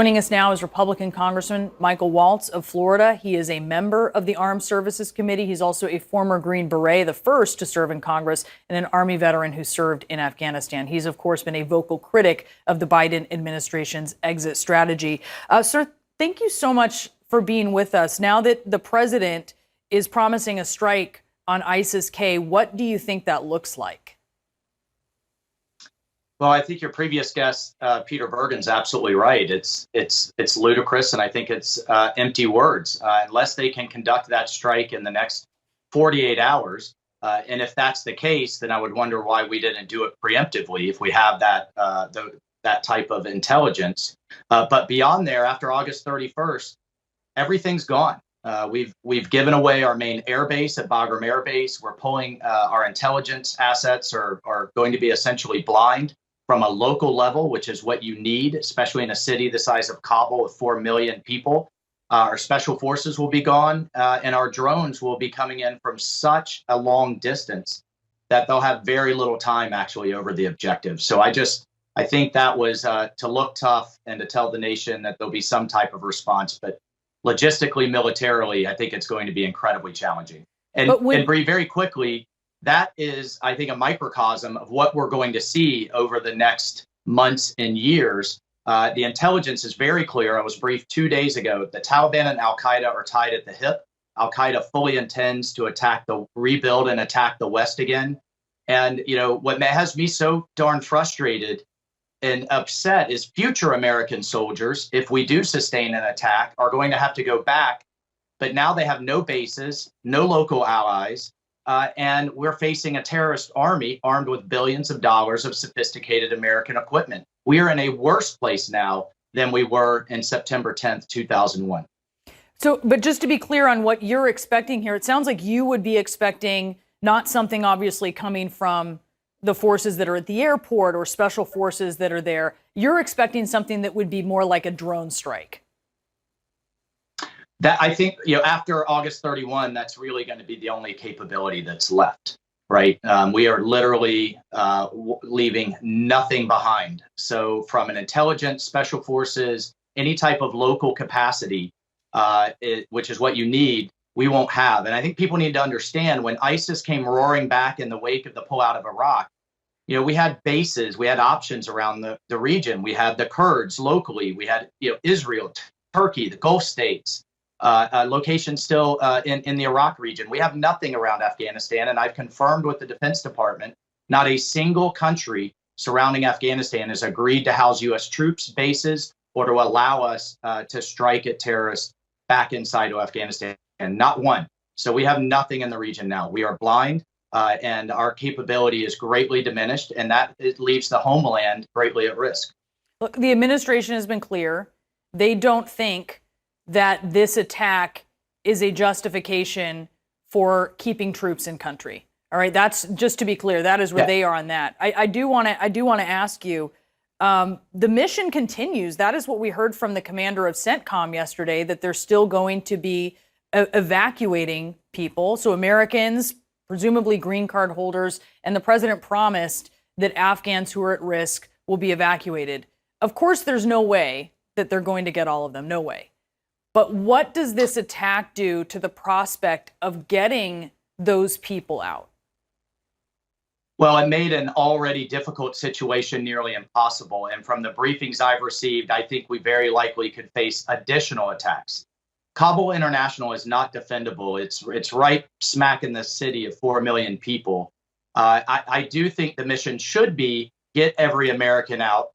Joining us now is Republican Congressman Michael Waltz of Florida. He is a member of the Armed Services Committee. He's also a former Green Beret, the first to serve in Congress, and an Army veteran who served in Afghanistan. He's, of course, been a vocal critic of the Biden administration's exit strategy. Sir, thank you so much for being with us. Now that the president is promising a strike on ISIS-K, what do you think that looks like? Well, I think your previous guest, Peter Bergen's absolutely right. It's ludicrous, and I think it's empty words. Unless they can conduct that strike in the next 48 hours, and if that's the case, then I would wonder why we didn't do it preemptively if we have that type of intelligence. But beyond there, after August 31st, everything's gone. We've given away our main air base at Bagram Air Base. We're pulling our intelligence assets are going to be essentially blind from a local level, which is what you need, especially in a city the size of Kabul with 4 million people. Our special forces will be gone, and our drones will be coming in from such a long distance that they'll have very little time actually over the objective. So I think that was to look tough and to tell the nation that there'll be some type of response. But logistically, militarily, I think it's going to be incredibly challenging. And Bree, very quickly, that is, I think, a microcosm of what we're going to see over the next months and years. The intelligence is very clear. I was briefed 2 days ago. The Taliban and Al-Qaeda are tied at the hip. Al-Qaeda fully intends to rebuild and attack the West again. And, you know, what has me so darn frustrated and upset is future American soldiers, if we do sustain an attack, are going to have to go back. But now they have no bases, no local allies. And we're facing a terrorist army armed with billions of dollars of sophisticated American equipment. We are in a worse place now than we were in September 10th, 2001. So, but just to be clear on what you're expecting here, it sounds like you would be expecting not something obviously coming from the forces that are at the airport or special forces that are there. You're expecting something that would be more like a drone strike. That I think, you know, after August 31, that's really going to be the only capability that's left, right? We are literally leaving nothing behind. So from an intelligence, special forces, any type of local capacity, which is what you need, we won't have. And I think people need to understand when ISIS came roaring back in the wake of the pullout of Iraq, you know, we had bases, we had options around the region. We had the Kurds locally, we had, you know, Israel, Turkey, the Gulf states. Location still in the Iraq region. We have nothing around Afghanistan, and I've confirmed with the Defense Department, not a single country surrounding Afghanistan has agreed to house U.S. troops, bases, or to allow us to strike at terrorists back inside of Afghanistan, and not one. So we have nothing in the region now. We are blind, and our capability is greatly diminished, and that it leaves the homeland greatly at risk. Look, the administration has been clear. They don't think that this attack is a justification for keeping troops in country. All right, that's just to be clear. That is where they are on that. I do want to ask you. The mission continues. That is what we heard from the commander of CENTCOM yesterday. That they're still going to be evacuating people. So Americans, presumably green card holders, and the president promised that Afghans who are at risk will be evacuated. Of course, there's no way that they're going to get all of them. No way. But what does this attack do to the prospect of getting those people out? Well, it made an already difficult situation nearly impossible. And from the briefings I've received, I think we very likely could face additional attacks. Kabul International is not defendable. It's right smack in the city of 4 million people. I do think the mission should be get every American out.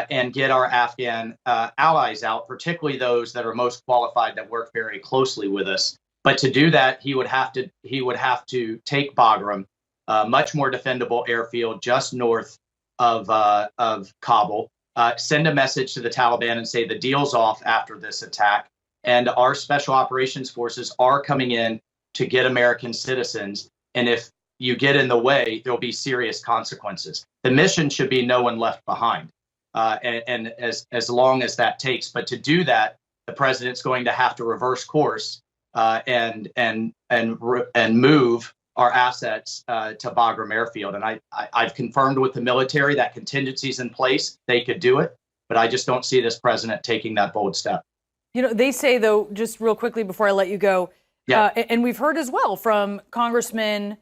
And get our Afghan allies out, particularly those that are most qualified that work very closely with us. But to do that, he would have to take Bagram, much more defendable airfield just north of Kabul, send a message to the Taliban and say the deal's off after this attack, and our special operations forces are coming in to get American citizens. And if you get in the way, there'll be serious consequences. The mission should be no one left behind. And as long as that takes. But to do that, the president's going to have to reverse course and move our assets to Bagram Airfield. And I've confirmed with the military that contingencies in place, they could do it. but I just don't see this president taking that bold step. They say, though, just real quickly before I let you go, Yeah. And we've heard as well from Congressman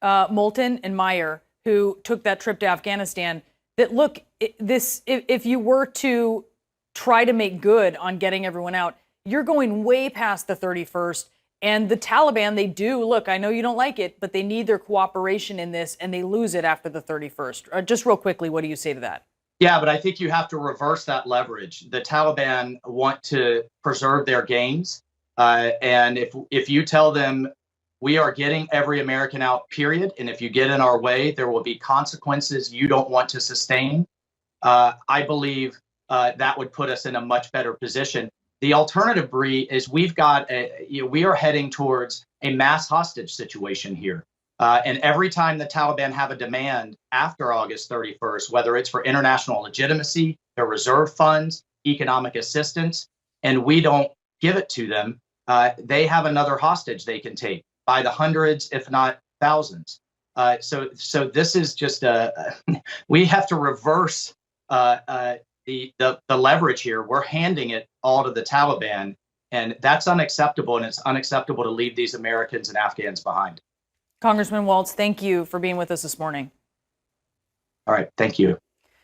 Moulton and Meyer, who took that trip to Afghanistan, that look, if you were to try to make good on getting everyone out, you're going way past the 31st. And the Taliban, they do, look, I know you don't like it, but they need their cooperation in this, and they lose it after the 31st. Just real quickly, what do you say to that? Yeah, but I think you have to reverse that leverage. The Taliban want to preserve their gains. And if you tell them we are getting every American out, period, and if you get in our way, there will be consequences you don't want to sustain, I believe that would put us in a much better position. The alternative, Bree, is we are heading towards a mass hostage situation here. And every time the Taliban have a demand after August 31st, whether it's for international legitimacy, their reserve funds, economic assistance, and we don't give it to them, they have another hostage they can take by the hundreds, if not thousands. So this is just we have to reverse the leverage here. We're handing it all to the Taliban, and that's unacceptable. And it's unacceptable to leave these Americans and Afghans behind. Congressman Waltz, thank you for being with us this morning. All right. Thank you.